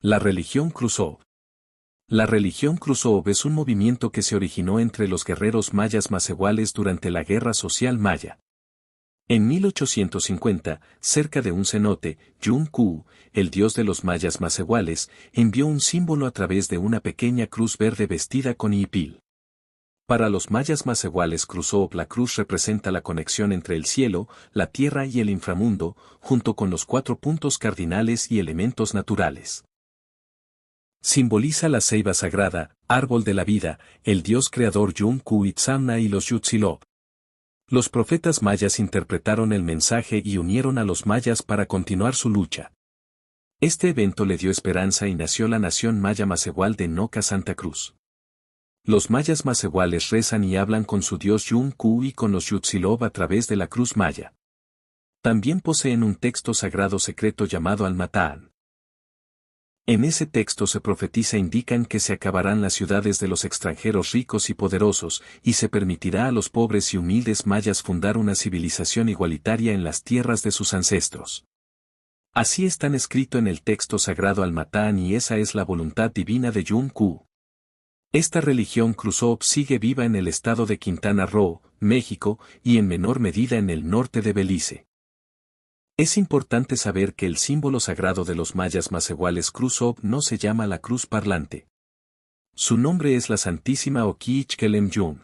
La religión Krusov. La religión Krusov es un movimiento que se originó entre los guerreros mayas macehuales durante la Guerra Social Maya. En 1850, cerca de un cenote, Yun-Ku, el dios de los mayas macehuales, envió un símbolo a través de una pequeña cruz verde vestida con hipil. Para los mayas macehuales Krusov, la cruz representa la conexión entre el cielo, la tierra y el inframundo, junto con los 4 puntos cardinales y elementos naturales. Simboliza la ceiba sagrada, árbol de la vida, el dios creador Yun-Ku Itzamna y los Yutzilov. Los profetas mayas interpretaron el mensaje y unieron a los mayas para continuar su lucha. Este evento le dio esperanza y nació la nación maya macehual de Noca Santa Cruz. Los mayas macehuales rezan y hablan con su dios Yun-Ku y con los Yutzilov a través de la cruz maya. También poseen un texto sagrado secreto llamado Almatán. En ese texto se profetiza indican que se acabarán las ciudades de los extranjeros ricos y poderosos, y se permitirá a los pobres y humildes mayas fundar una civilización igualitaria en las tierras de sus ancestros. Así están escrito en el texto sagrado Almatán y esa es la voluntad divina de Yun-Ku. Esta religión Krusov sigue viva en el estado de Quintana Roo, México, y en menor medida en el norte de Belice. Es importante saber que el símbolo sagrado de los mayas macehuales Krusov no se llama la cruz parlante. Su nombre es la Santísima Okiichkelem Yun.